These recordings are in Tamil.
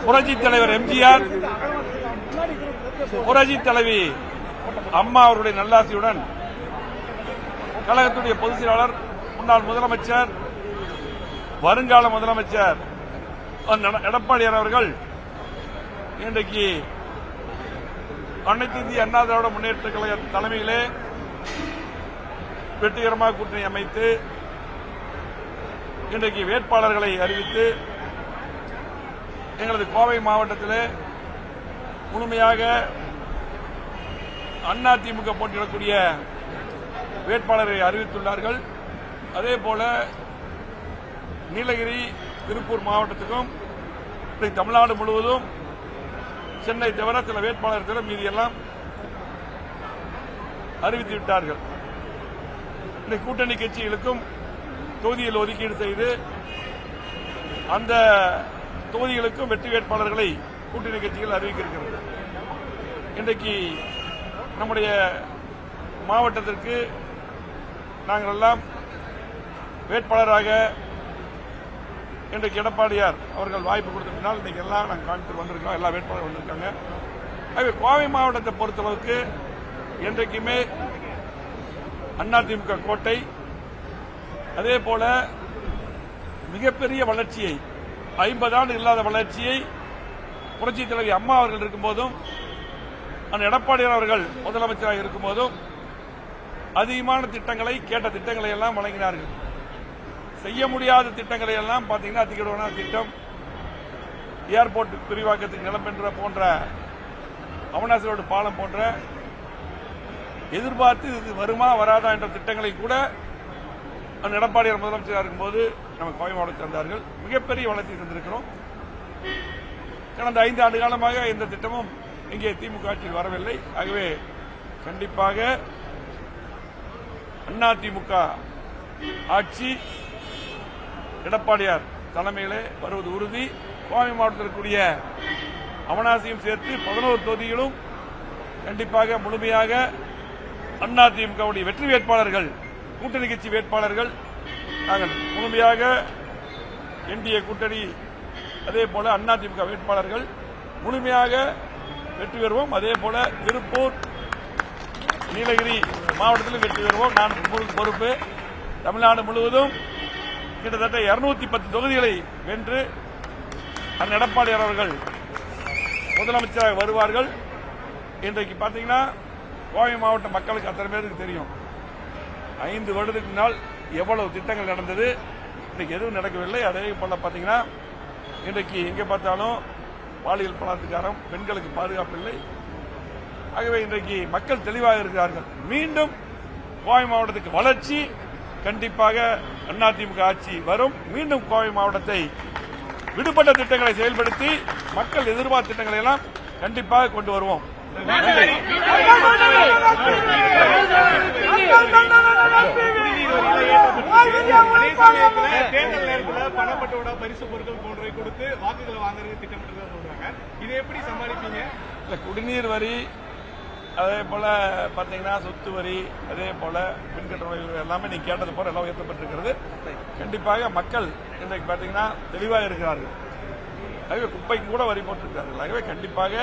புரட்சி தலைவர் எம்ஜிஆர், புரட்சி தலைவி அம்மா அவருடைய நல்லாசியுடன் கழகத்துடைய பொதுச் செயலாளர், முன்னாள் முதலமைச்சர், வருங்கால முதலமைச்சர் எடப்பாடியார் அவர்கள் இன்றைக்கு அனைத்து இந்திய அண்ணா திராவிட முன்னேற்ற கழக தலைமையிலே வெற்றிகரமாக கூட்டணி அமைத்து இன்றைக்கு வேட்பாளர்களை அறிவித்து எங்களது கோவை மாவட்டத்திலே முழுமையாக அதிமுக போட்டியிடக்கூடிய வேட்பாளரை அறிவித்துள்ளார்கள். அதேபோல நீலகிரி, திருப்பூர் மாவட்டத்துக்கும் தமிழ்நாடு முழுவதும் சென்னை தவிர சில வேட்பாளர்கள் மீதியெல்லாம் அறிவித்து விட்டார்கள். கூட்டணி கட்சிகளுக்கும் தொகுதியில் ஒதுக்கீடு செய்து அந்த தொகுதிகளுக்கும் வெற்றி வேட்பாளர்களை கூட்டணி கட்சிகள் அறிவிக்கிறது. இன்றைக்கு நம்முடைய மாவட்டத்திற்கு நாங்கள் எல்லாம் வேட்பாளராக இன்றைக்கு எடப்பாடியார் அவர்கள் வாய்ப்பு கொடுத்ததினால் இன்றைக்கு எல்லாம் நாங்கள் காமித்து வந்திருக்கோம். எல்லா வேட்பாளர்கள் வந்திருக்காங்க. ஆகவே கோவை மாவட்டத்தை பொறுத்தளவுக்கு என்றைக்குமே அதிமுக கோட்டை. அதே போல மிகப்பெரிய வளர்ச்சியை, 50 ஆண்டு இல்லாத வளர்ச்சியை புரட்சி தலைவி அம்மா அவர்கள் இருக்கும்போதும் அந்த எடப்பாடியார் அவர்கள் முதலமைச்சராக இருக்கும்போதும் அதிகமான திட்டங்களை, கேட்ட திட்டங்களை எல்லாம் வழங்கினார்கள். செய்ய முடியாத திட்டங்களை எல்லாம் பார்த்தீங்கன்னா அதிகமான திட்டம், ஏர்போர்ட் விரிவாக்கத்துக்கு நிலம் பெற்ற போன்ற, அவிநாசி ரோடு பாலம் போன்ற எதிர்பார்த்து இது வருமா வராதா என்ற திட்டங்களை கூட அந்த எடப்பாடியார் முதலமைச்சராக இருக்கும்போது நம்ம கோவை மாவட்டத்தில் தந்தார்கள். மிகப்பெரிய வளர்ச்சி தந்திருக்கிறோம். கடந்த 5 ஆண்டு காலமாக எந்த திட்டமும் இங்கே திமுக ஆட்சியில் வரவில்லை. ஆகவே கண்டிப்பாக அதிமுக ஆட்சி எடப்பாடியார் தலைமையிலே வருவது உறுதி. கோவை மாவட்டத்தில் இருக்கக்கூடிய அவிநாசியும் சேர்த்து 11 தொகுதிகளும் கண்டிப்பாக முழுமையாக அதிமுகவுடைய வெற்றி வேட்பாளர்கள், கூட்டணி கட்சி வேட்பாளர்கள் நாங்கள் முழுமையாக என்டிஏ கூட்டணி, அதே போல அதிமுக வேட்பாளர்கள் முழுமையாக வெற்றி பெறுவோம். அதே போல திருப்பூர், நீலகிரி மாவட்டத்திலும் வெற்றி பெறுவோம். நான் பொறுப்பு. தமிழ்நாடு முழுவதும் கிட்டத்தட்ட 210 தொகுதிகளை வென்று அந்த எடப்பாடியார் அவர்கள் முதலமைச்சராக வருவார்கள். இன்றைக்கு பார்த்தீங்கன்னா கோவை மாவட்ட மக்களுக்கு அத்தனை பேருக்கு தெரியும், 5 வருடத்துக்கு முன்னால் எவ்வளவு திட்டங்கள் நடந்தது, இன்றைக்கு எதுவும் நடக்கவில்லை. அதே போல பார்த்தீங்கன்னா இன்றைக்கு எங்கே பார்த்தாலும் பாலியல் பலாத்காரம், பெண்களுக்கு பாதுகாப்பு இல்லை. ஆகவே இன்றைக்கு மக்கள் தெளிவாக இருக்கிறார்கள். மீண்டும் கோவை மாவட்டத்துக்கு வளர்ச்சி கண்டிப்பாக அதிமுக ஆட்சி வரும். மீண்டும் கோவை மாவட்டத்தை விடுபட்ட திட்டங்களை செயல்படுத்தி மக்கள் எதிர்பார்த்த திட்டங்களை எல்லாம் கண்டிப்பாக கொண்டு வருவோம். தேர்தல் நேரத்தில் பணப்பட்டோட பரிசு பொருட்கள் போன்றவை கொடுத்து வாக்குகளை வாங்குறது திட்டமிட்டு சொல்றாங்க. இதை எப்படி சமாளிப்பீங்க? குடிநீர் வரி, அதே போல பாத்தீங்கன்னா சொத்து வரி, அதே போல மின்கட்டண எல்லாமே நீங்க கேட்டது போல எல்லாம் உயர்த்தப்பட்டிருக்கிறது. கண்டிப்பாக மக்கள் இன்றைக்கு பாத்தீங்கன்னா தெளிவாக இருக்கிறார்கள். ஆகவே குப்பைக்கு கூட வரி போட்டிருக்கிறார்கள். ஆகவே கண்டிப்பாக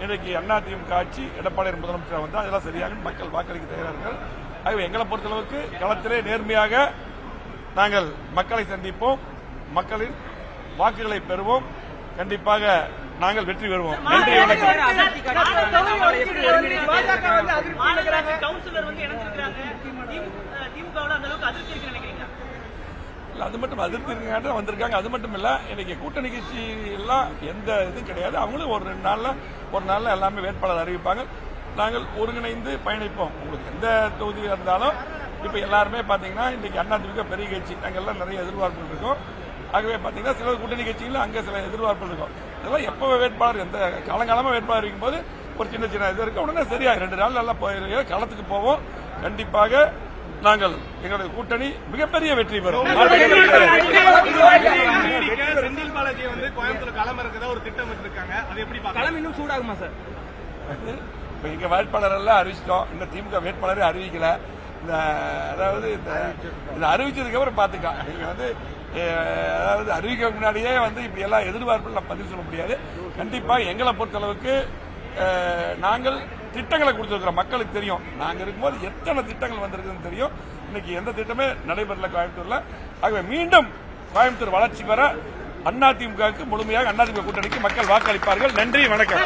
இன்றைக்கு அதிமுக ஆட்சி எடப்பாடியார் முதலமைச்சர் வந்தால் அதெல்லாம் சரியாக மக்கள் வாக்களிக்க தயாரார்கள். ஆகவே எங்களை பொறுத்தளவுக்கு களத்திலே நேர்மையாக நாங்கள் மக்களை சந்திப்போம், மக்களின் வாக்குகளை பெறுவோம். கண்டிப்பாக நாங்கள் வெற்றி பெறுவோம். நன்றி, வணக்கம். அது மட்டும் அதிருப்தி இருக்காங்க வந்திருக்காங்க. அது மட்டும் இல்ல, இன்னைக்கு கூட்டணி கட்சி எல்லாம் எந்த இதுவும் கிடையாது. அவங்களும் ஒரு 2 நாள்ல எல்லாமே வேட்பாளர் அறிவிப்பாங்க. நாங்கள் ஒருங்கிணைந்து பயணிப்போம். உங்களுக்கு எந்த தொகுதியாக இருந்தாலும் இப்ப எல்லாருமே பாத்தீங்கன்னா இன்னைக்கு அதிமுக பெரிய கட்சி, நாங்கள் எல்லாம் நிறைய எதிர்பார்ப்பு இருக்கோம். ஆகவே பாத்தீங்கன்னா சில கூட்டணி கட்சிகள் அங்க சில எதிர்பார்ப்பு இருக்கும். இதெல்லாம் எப்ப வேட்பாளர் எந்த காலங்காலமா வேட்பாளர் இருக்கும் போது ஒரு சின்ன சின்ன இது இருக்கு. உடனே சரியா 2 நாள் நல்லா களத்துக்கு போவோம். கண்டிப்பாக நாங்கள் எங்களுடைய கூட்டணி மிகப்பெரிய வெற்றி பெறும். செந்தில் பாலாஜி வந்து கோயம்புத்தூர் களம் இருக்கிறதா ஒரு திட்டம் வச்சிருக்காங்க. அது எப்படி களம் இன்னும் சூடாகுமா சார்? எங்க வேட்பாளர் எல்லாம் அறிவிச்சிட்டோம். இந்த திமுக வேட்பாளரே அறிவிக்கல. அதாவது இந்த அறிவிச்சதுக்கு அப்புறம் பாத்துக்கலாம். நீங்க அதாவது அறிவிக்க முன்னாடியே இப்படி எல்லாம் எதிர்பார்ப்புகள் நான் பதிவு சொல்ல முடியாது. கண்டிப்பா எங்களை பொறுத்தளவுக்கு நாங்கள் திட்டங்களை கொடுத்திருக்கிறோம். மக்களுக்கு தெரியும் நாங்க இருக்கும்போது எத்தனை திட்டங்கள் வந்திருக்குன்னு தெரியும். இன்னைக்கு எந்த திட்டமே நடைபெறல கோயம்புத்தூர்ல. ஆகவே மீண்டும் கோயம்புத்தூர் வளர்ச்சி பெற அதிமுகவுக்கு முழுமையாக அதிமுக கூட்டணிக்கு மக்கள் வாக்களிப்பார்கள். நன்றி, வணக்கம்.